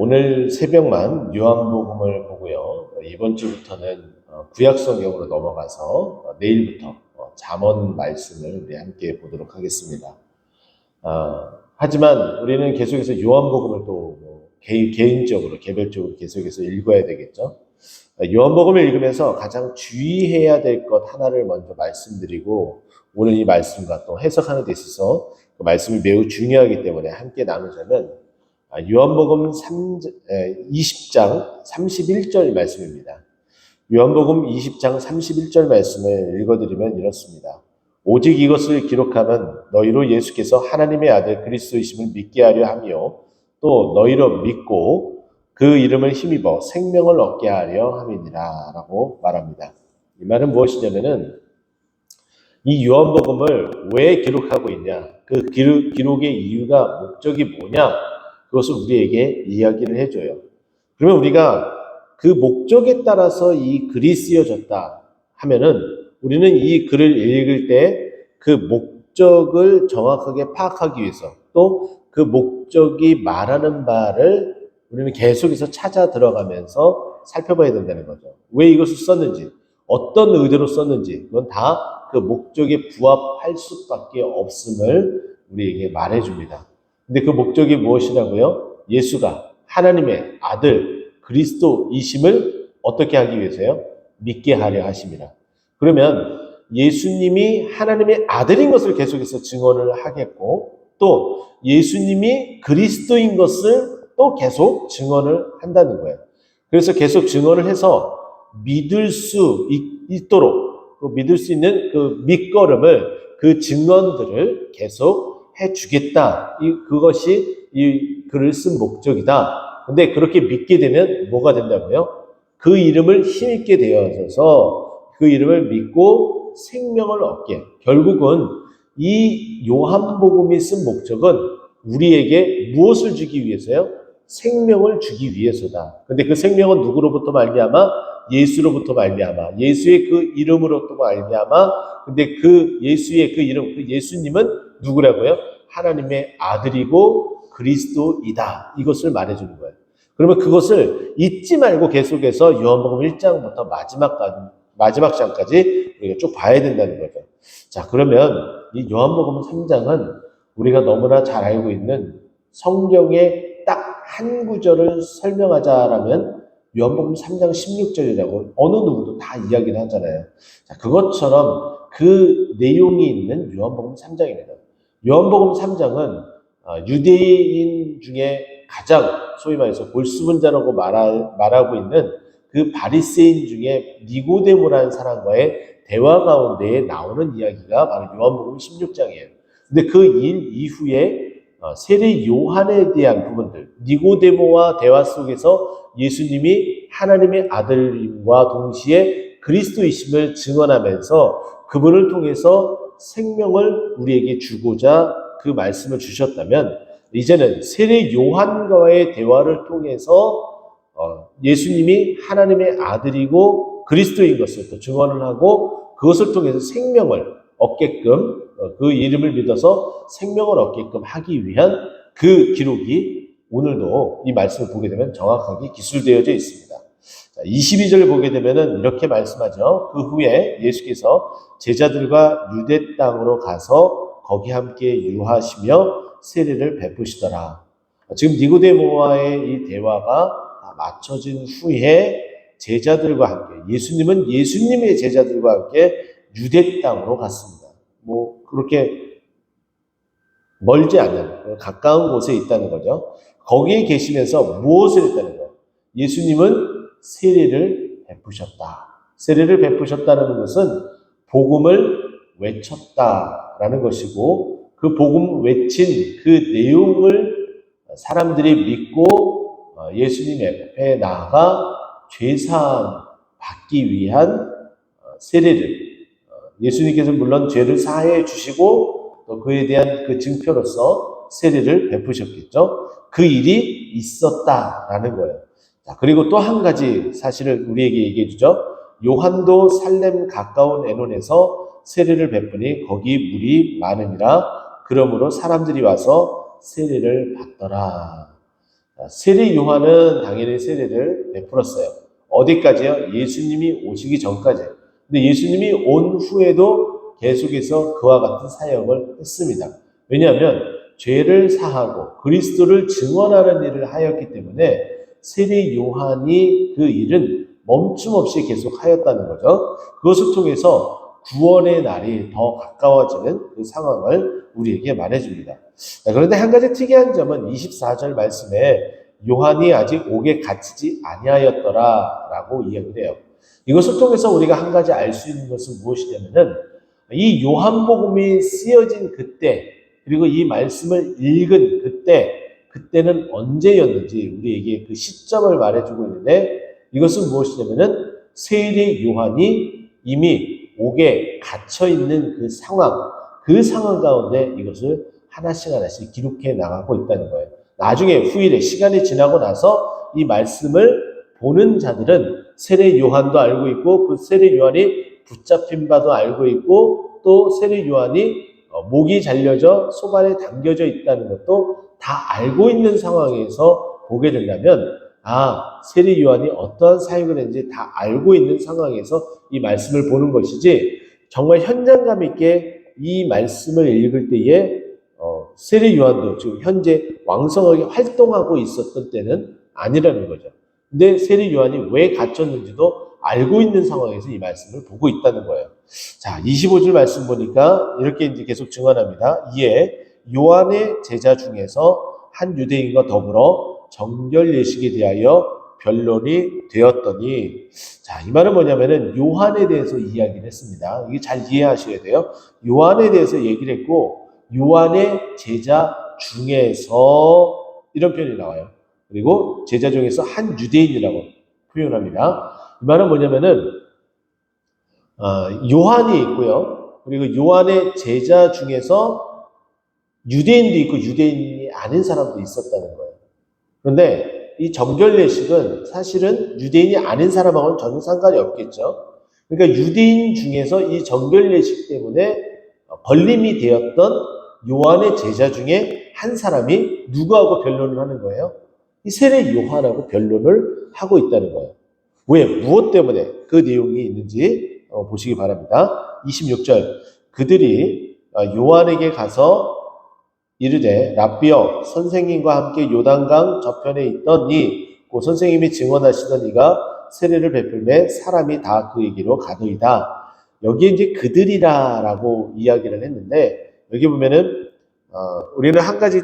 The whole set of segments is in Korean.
오늘 새벽만 요한복음을 보고요. 이번 주부터는 구약성경으로 넘어가서 내일부터 잠언 말씀을 우리 함께 보도록 하겠습니다. 하지만 우리는 계속해서 요한복음을 또 개인적으로, 개별적으로 계속해서 읽어야 되겠죠. 요한복음을 읽으면서 가장 주의해야 될 것 하나를 먼저 말씀드리고, 오늘 이 말씀과 또 해석하는 데 있어서 그 말씀이 매우 중요하기 때문에 함께 나누자면, 요한복음 20장 31절 말씀입니다. 요한복음 20장 31절 말씀을 읽어드리면 이렇습니다. 오직 이것을 기록하면 너희로 예수께서 하나님의 아들 그리스도이심을 믿게 하려 하며 또 너희로 믿고 그 이름을 힘입어 생명을 얻게 하려 함이니라 라고 말합니다. 이 말은 무엇이냐면은 이 요한복음을 왜 기록하고 있냐, 그 기록의 이유가 목적이 뭐냐, 그것을 우리에게 이야기를 해줘요. 그러면 우리가 그 목적에 따라서 이 글이 쓰여졌다 하면은 우리는 이 글을 읽을 때 그 목적을 정확하게 파악하기 위해서 또 그 목적이 말하는 바를 우리는 계속해서 찾아 들어가면서 살펴봐야 된다는 거죠. 왜 이것을 썼는지, 어떤 의도로 썼는지, 그건 다 그 목적에 부합할 수밖에 없음을 우리에게 말해줍니다. 근데 그 목적이 무엇이라고요? 예수가 하나님의 아들 그리스도이심을 어떻게 하기 위해서요? 믿게 하려 하심이라. 그러면 예수님이 하나님의 아들인 것을 계속해서 증언을 하겠고 또 예수님이 그리스도인 것을 또 계속 증언을 한다는 거예요. 그래서 계속 증언을 해서 믿을 수 있도록 믿을 수 있는 그 밑거름을, 그 증언들을 계속 해주겠다. 그것이 이 글을 쓴 목적이다. 근데 그렇게 믿게 되면 뭐가 된다고요? 그 이름을 힘있게 되어져서 그 이름을 믿고 생명을 얻게. 결국은 이 요한복음이 쓴 목적은 우리에게 무엇을 주기 위해서요? 생명을 주기 위해서다. 근데 그 생명은 누구로부터 말미암아? 예수로부터 말미암아, 예수의 그 이름으로부터 말미암아. 근데 그 예수의 그 이름, 그 예수님은 누구라고요? 하나님의 아들이고 그리스도이다. 이것을 말해주는 거예요. 그러면 그것을 잊지 말고 계속해서 요한복음 1장부터 마지막 장까지 우리가 쭉 봐야 된다는 거죠. 자, 그러면 이 요한복음 3장은 우리가 너무나 잘 알고 있는 성경의 딱 한 구절을 설명하자라면 요한복음 3장 16절이라고 어느 누구도 다 이야기를 하잖아요. 자, 그것처럼 그 내용이 있는 요한복음 3장입니다. 요한복음 3장은 유대인 중에 가장 소위 말해서 골수분자라고 말하고 있는 그 바리새인 중에 니고데모라는 사람과의 대화 가운데에 나오는 이야기가 바로 요한복음 16장이에요. 근데 그 일 이후에 세례 요한에 대한 부분들, 니고데모와 대화 속에서 예수님이 하나님의 아들임과 동시에 그리스도이심을 증언하면서 그분을 통해서 생명을 우리에게 주고자 그 말씀을 주셨다면, 이제는 세례 요한과의 대화를 통해서 예수님이 하나님의 아들이고 그리스도인 것을 또 증언을 하고 그것을 통해서 생명을 얻게끔, 그 이름을 믿어서 생명을 얻게끔 하기 위한 그 기록이 오늘도 이 말씀을 보게 되면 정확하게 기술되어져 있습니다. 22절 보게 되면 이렇게 말씀하죠. 그 후에 예수께서 제자들과 유대 땅으로 가서 거기 함께 유하시며 세례를 베푸시더라. 지금 니고데모와의 이 대화가 마쳐진 후에 제자들과 함께, 예수님은 예수님의 제자들과 함께 유대 땅으로 갔습니다. 그렇게 멀지 않은 가까운 곳에 있다는 거죠. 거기에 계시면서 무엇을 했다는 거예요? 예수님은 세례를 베푸셨다. 세례를 베푸셨다는 것은 복음을 외쳤다라는 것이고, 그 복음 외친 그 내용을 사람들이 믿고 예수님 앞에 나아가 죄사함 받기 위한 세례를, 예수님께서 물론 죄를 사해 주시고 또 그에 대한 그 증표로서 세례를 베푸셨겠죠. 그 일이 있었다라는 거예요. 자, 그리고 또 한 가지 사실을 우리에게 얘기해 주죠. 요한도 살렘 가까운 에논에서 세례를 베푸니 거기 물이 많으니라. 그러므로 사람들이 와서 세례를 받더라. 세례 요한은 당연히 세례를 베풀었어요. 어디까지요? 예수님이 오시기 전까지. 근데 예수님이 온 후에도 계속해서 그와 같은 사역을 했습니다. 왜냐하면 죄를 사하고 그리스도를 증언하는 일을 하였기 때문에 세례 요한이 그 일은 멈춤없이 계속 하였다는 거죠. 그것을 통해서 구원의 날이 더 가까워지는 그 상황을 우리에게 말해줍니다. 그런데 한 가지 특이한 점은 24절 말씀에 요한이 아직 옥에 갇히지 아니하였더라라고 이야기를 해요. 이것을 통해서 우리가 한 가지 알 수 있는 것은 무엇이냐면은 이 요한복음이 쓰여진 그때 그리고 이 말씀을 읽은 그때는 언제였는지 우리에게 그 시점을 말해주고 있는데 이것은 무엇이냐면은 세례 요한이 이미 옥에 갇혀 있는 그 상황 가운데 이것을 하나씩 기록해 나가고 있다는 거예요. 나중에 후일에 시간이 지나고 나서 이 말씀을 보는 자들은 세례 요한도 알고 있고 그 세례 요한이 붙잡힌 바도 알고 있고 또 세례 요한이 목이 잘려져 소반에 담겨져 있다는 것도 다 알고 있는 상황에서 보게 된다면 세례 요한이 어떠한 사역을 했는지 다 알고 있는 상황에서 이 말씀을 보는 것이지 정말 현장감 있게 이 말씀을 읽을 때에 세례 요한도 지금 현재 왕성하게 활동하고 있었던 때는 아니라는 거죠. 근데 세례 요한이 왜 갇혔는지도 알고 있는 상황에서 이 말씀을 보고 있다는 거예요. 자, 25절 말씀 보니까 이렇게 이제 계속 증언합니다. 이에 요한의 제자 중에서 한 유대인과 더불어 정결 예식에 대하여 변론이 되었더니, 자, 이 말은 뭐냐면은 요한에 대해서 이야기를 했습니다. 이게 잘 이해하셔야 돼요. 요한에 대해서 얘기를 했고, 요한의 제자 중에서 이런 표현이 나와요. 그리고 제자 중에서 한 유대인이라고 표현합니다. 이 말은 뭐냐면은 요한이 있고요. 그리고 요한의 제자 중에서 유대인도 있고 유대인이 아닌 사람도 있었다는 거예요. 그런데 이 정결 예식은 사실은 유대인이 아닌 사람하고는 전혀 상관이 없겠죠. 그러니까 유대인 중에서 이 정결 예식 때문에 걸림이 되었던 요한의 제자 중에 한 사람이 누구하고 변론을 하는 거예요? 이 세례 요한하고 변론을 하고 있다는 거예요. 왜? 무엇 때문에 그 내용이 있는지 보시기 바랍니다. 26절 그들이 요한에게 가서 이르되 랍비여 선생님과 함께 요단강 저편에 있더니 그 선생님이 증언하시던 이가 세례를 베풀매 사람이 다 그에게로 가더이다. 여기에 이제 그들이라라고 이야기를 했는데 여기 보면은 우리는 한 가지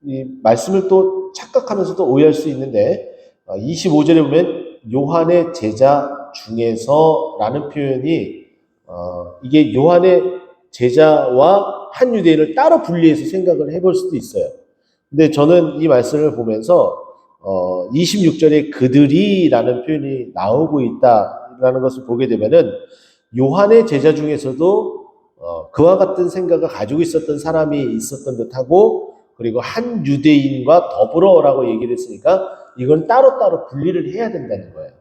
이 말씀을 또 착각하면서도 오해할 수 있는데 25절에 보면 요한의 제자 중에서라는 표현이 이게 요한의 제자와 한 유대인을 따로 분리해서 생각을 해볼 수도 있어요. 근데 저는 이 말씀을 보면서 26절에 그들이라는 표현이 나오고 있다라는 것을 보게 되면은 요한의 제자 중에서도 그와 같은 생각을 가지고 있었던 사람이 있었던 듯하고 그리고 한 유대인과 더불어라고 얘기를 했으니까 이건 따로따로 분리를 해야 된다는 거예요.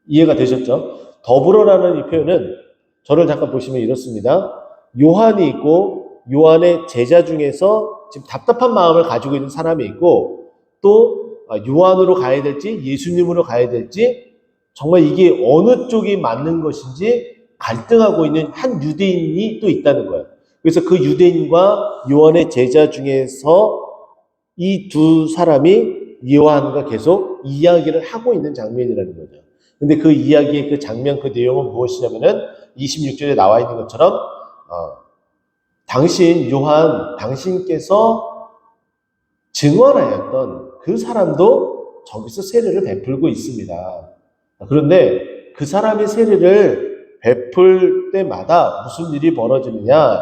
이해가 되셨죠? 더불어라는 이 표현은 저를 잠깐 보시면 이렇습니다. 요한이 있고 요한의 제자 중에서 지금 답답한 마음을 가지고 있는 사람이 있고 또 요한으로 가야 될지 예수님으로 가야 될지 정말 이게 어느 쪽이 맞는 것인지 갈등하고 있는 한 유대인이 또 있다는 거예요. 그래서 그 유대인과 요한의 제자 중에서 이 두 사람이 요한과 계속 이야기를 하고 있는 장면이라는 거죠. 근데 그 이야기의 그 장면, 그 내용은 무엇이냐면은 26절에 나와 있는 것처럼 당신께서 증언하였던 그 사람도 저기서 세례를 베풀고 있습니다. 그런데 그 사람이 세례를 베풀 때마다 무슨 일이 벌어지느냐?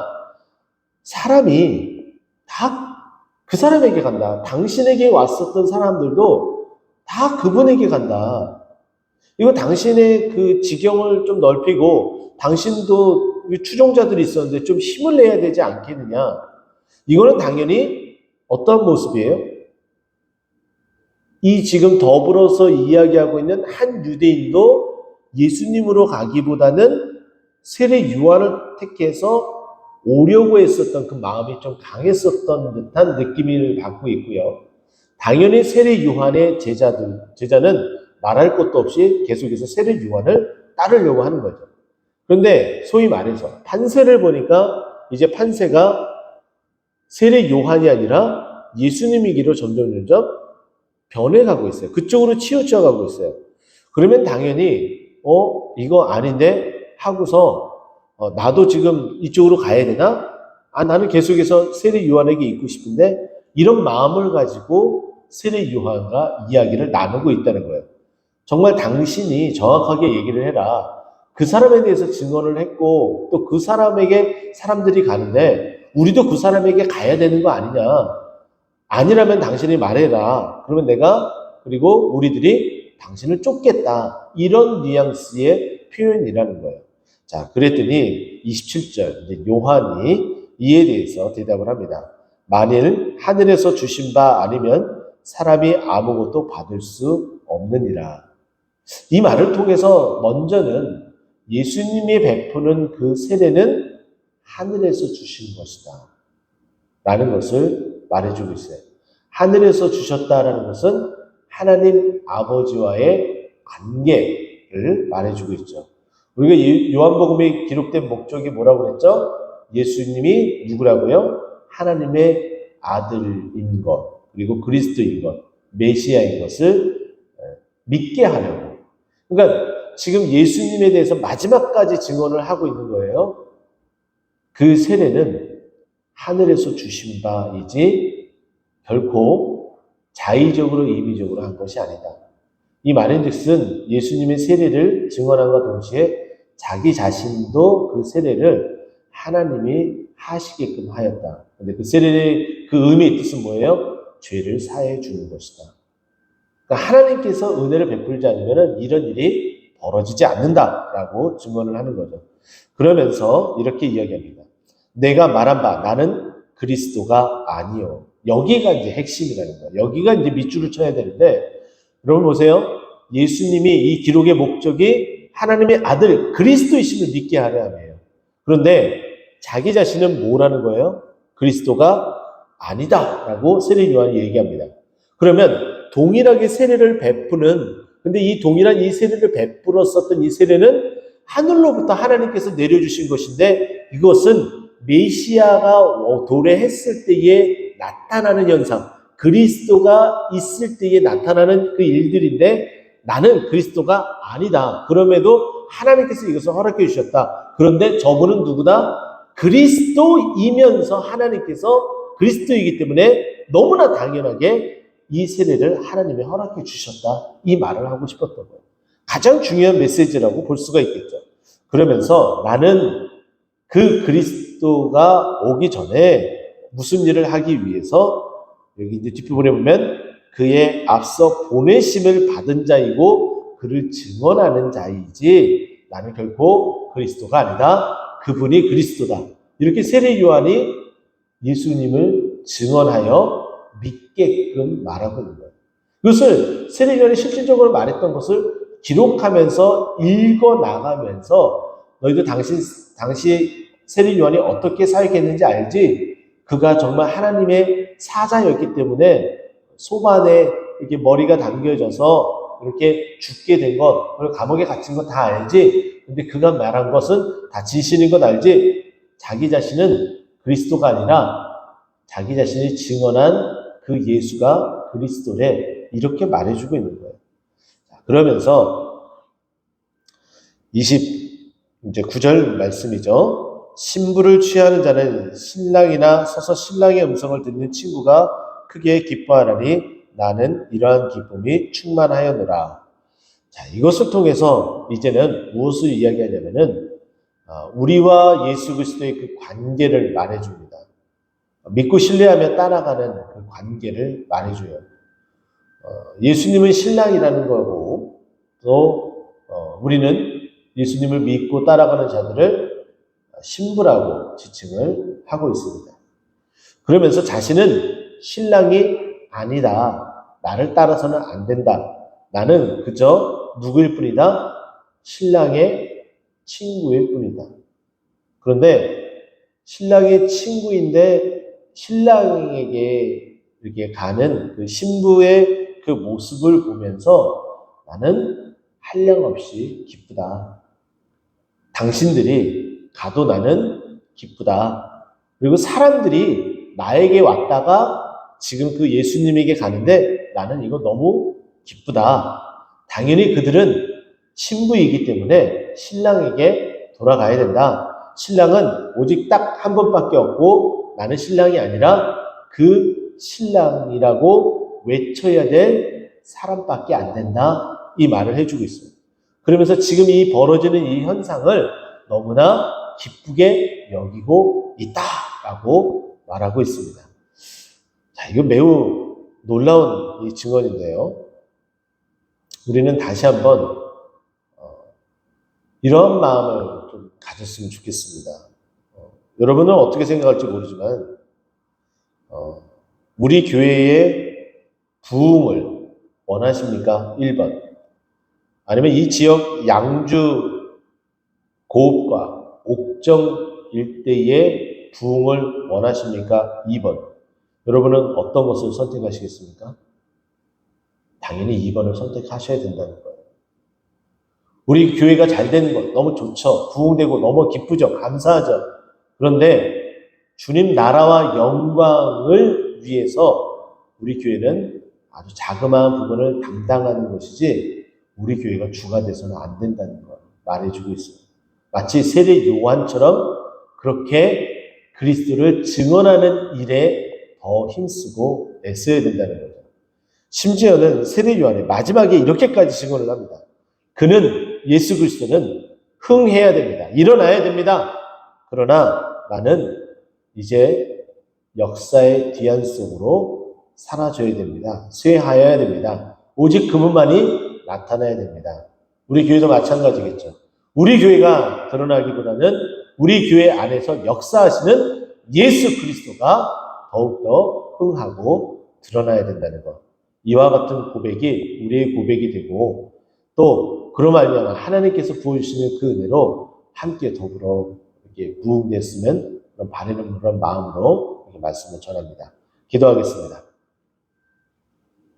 사람이 다 그 사람에게 간다. 당신에게 왔었던 사람들도 다 그분에게 간다. 이거 당신의 그 지경을 좀 넓히고 당신도 추종자들이 있었는데 좀 힘을 내야 되지 않겠느냐. 이거는 당연히 어떤 모습이에요? 이 지금 더불어서 이야기하고 있는 한 유대인도 예수님으로 가기보다는 세례 요한을 택해서 오려고 했었던 그 마음이 좀 강했었던 듯한 느낌을 받고 있고요. 당연히 세례 요한의 제자는 말할 것도 없이 계속해서 세례 요한을 따르려고 하는 거죠. 그런데 소위 말해서 판세를 보니까 이제 판세가 세례 요한이 아니라 예수님이기로 점점 변해가고 있어요. 그쪽으로 치우쳐 가고 있어요. 그러면 당연히 이거 아닌데 하고서 나도 지금 이쪽으로 가야 되나? 나는 계속해서 세례 요한에게 있고 싶은데 이런 마음을 가지고 세례 요한과 이야기를 나누고 있다는 거예요. 정말 당신이 정확하게 얘기를 해라. 그 사람에 대해서 증언을 했고 또 그 사람에게 사람들이 가는데 우리도 그 사람에게 가야 되는 거 아니냐. 아니라면 당신이 말해라. 그러면 내가 그리고 우리들이 당신을 쫓겠다. 이런 뉘앙스의 표현이라는 거예요. 자, 그랬더니 27절 이제 요한이 이에 대해서 대답을 합니다. 만일 하늘에서 주신 바 아니면 사람이 아무것도 받을 수 없느니라. 이 말을 통해서 먼저는 예수님이 베푸는 그 세례는 하늘에서 주신 것이다. 라는 것을 말해주고 있어요. 하늘에서 주셨다라는 것은 하나님 아버지와의 관계를 말해주고 있죠. 우리가 요한복음에 기록된 목적이 뭐라고 그랬죠? 예수님이 누구라고요? 하나님의 아들인 것, 그리고 그리스도인 것, 메시아인 것을 믿게 하려고. 그러니까 지금 예수님에 대해서 마지막까지 증언을 하고 있는 거예요. 그 세례는 하늘에서 주신 바이지 결코 자의적으로 임의적으로 한 것이 아니다. 이 말인즉슨 예수님의 세례를 증언함과 동시에 자기 자신도 그 세례를 하나님이 하시게끔 하였다. 근데 그 세례의 그 의미의 뜻은 뭐예요? 죄를 사해 주는 것이다. 그러니까 하나님께서 은혜를 베풀지 않으면 이런 일이 벌어지지 않는다라고 증언을 하는 거죠. 그러면서 이렇게 이야기합니다. 내가 말한 바 나는 그리스도가 아니요. 여기가 이제 핵심이라는 거예요. 여기가 이제 밑줄을 쳐야 되는데 여러분 보세요. 예수님이 이 기록의 목적이 하나님의 아들 그리스도이심을 믿게 하려 함이에요. 그런데 자기 자신은 뭐라는 거예요? 그리스도가 아니다라고 세례 요한이 얘기합니다. 그러면 동일하게 세례를 베푸는 근데 이 동일한 이 세례를 베풀었었던 이 세례는 하늘로부터 하나님께서 내려주신 것인데 이것은 메시아가 도래했을 때에 나타나는 현상, 그리스도가 있을 때에 나타나는 그 일들인데 나는 그리스도가 아니다. 그럼에도 하나님께서 이것을 허락해 주셨다. 그런데 저분은 누구다? 그리스도이면서 하나님께서 그리스도이기 때문에 너무나 당연하게 이 세례를 하나님이 허락해 주셨다. 이 말을 하고 싶었던 거예요. 가장 중요한 메시지라고 볼 수가 있겠죠. 그러면서 나는 그 그리스도가 오기 전에 무슨 일을 하기 위해서 여기 이제 뒷부분에 보면 그의 앞서 보내심을 받은 자이고 그를 증언하는 자이지 나는 결코 그리스도가 아니다. 그분이 그리스도다. 이렇게 세례 요한이 예수님을 증언하여 믿게끔 말하고 있는 거예요. 그것을 세례 요한이 실질적으로 말했던 것을 기록하면서 읽어나가면서 너희도 당시 세례 요한이 어떻게 사역했는지 알지? 그가 정말 하나님의 사자였기 때문에 소반에 이렇게 머리가 당겨져서 이렇게 죽게 된 것, 그리고 감옥에 갇힌 것 다 알지? 근데 그가 말한 것은 다 진실인 것 알지? 자기 자신은 그리스도가 아니라 자기 자신이 증언한 그 예수가 그리스도래 이렇게 말해주고 있는 거예요. 그러면서 이제 9절 말씀이죠. 신부를 취하는 자는 신랑이나 서서 신랑의 음성을 듣는 친구가 크게 기뻐하라니 나는 이러한 기쁨이 충만하였노라. 자, 이것을 통해서 이제는 무엇을 이야기하냐면은 우리와 예수 그리스도의 그 관계를 말해줍니다. 믿고 신뢰하며 따라가는 그 관계를 말해줘요. 예수님은 신랑이라는 거고 또 우리는 예수님을 믿고 따라가는 자들을 신부라고 지칭을 하고 있습니다. 그러면서 자신은 신랑이 아니다. 나를 따라서는 안 된다. 나는 그저 누구일 뿐이다. 신랑의 친구일 뿐이다. 그런데 신랑의 친구인데 신랑에게 이렇게 가는 그 신부의 그 모습을 보면서 나는 한량없이 기쁘다. 당신들이 가도 나는 기쁘다. 그리고 사람들이 나에게 왔다가 지금 그 예수님에게 가는데 나는 이거 너무 기쁘다. 당연히 그들은 신부이기 때문에 신랑에게 돌아가야 된다. 신랑은 오직 딱 한 번밖에 없고 나는 신랑이 아니라 그 신랑이라고 외쳐야 될 사람밖에 안 된다. 이 말을 해주고 있어요. 그러면서 지금 이 벌어지는 이 현상을 너무나 기쁘게 여기고 있다라고 말하고 있습니다. 자, 이거 매우 놀라운 이 증언인데요. 우리는 다시 한번 이런 마음을 좀 가졌으면 좋겠습니다. 여러분은 어떻게 생각할지 모르지만 우리 교회의 부흥을 원하십니까? 1번. 아니면 이 지역 양주 고읍과 옥정 일대의 부흥을 원하십니까? 2번. 여러분은 어떤 것을 선택하시겠습니까? 당연히 2번을 선택하셔야 된다는 거예요. 우리 교회가 잘 되는 것 너무 좋죠. 부흥되고 너무 기쁘죠. 감사하죠. 그런데 주님 나라와 영광을 위해서 우리 교회는 아주 자그마한 부분을 담당하는 것이지 우리 교회가 주가 돼서는 안 된다는 걸 말해주고 있어요. 마치 세례 요한처럼 그렇게 그리스도를 증언하는 일에 더 힘쓰고 애써야 된다는 거죠. 심지어는 세례 요한이 마지막에 이렇게까지 증언을 합니다. 그는 예수 그리스도는 흥해야 됩니다. 일어나야 됩니다. 그러나 나는 이제 역사의 뒤안 속으로 사라져야 됩니다. 쇠하여야 됩니다. 오직 그분만이 나타나야 됩니다. 우리 교회도 마찬가지겠죠. 우리 교회가 드러나기보다는 우리 교회 안에서 역사하시는 예수 그리스도가 더욱더 흥하고 드러나야 된다는 것. 이와 같은 고백이 우리의 고백이 되고 또 그로 말미암아 하나님께서 부어주시는 그 은혜로 함께 더불어 이렇게 부흥됐으면 바라는 그런 마음으로 이렇게 말씀을 전합니다. 기도하겠습니다.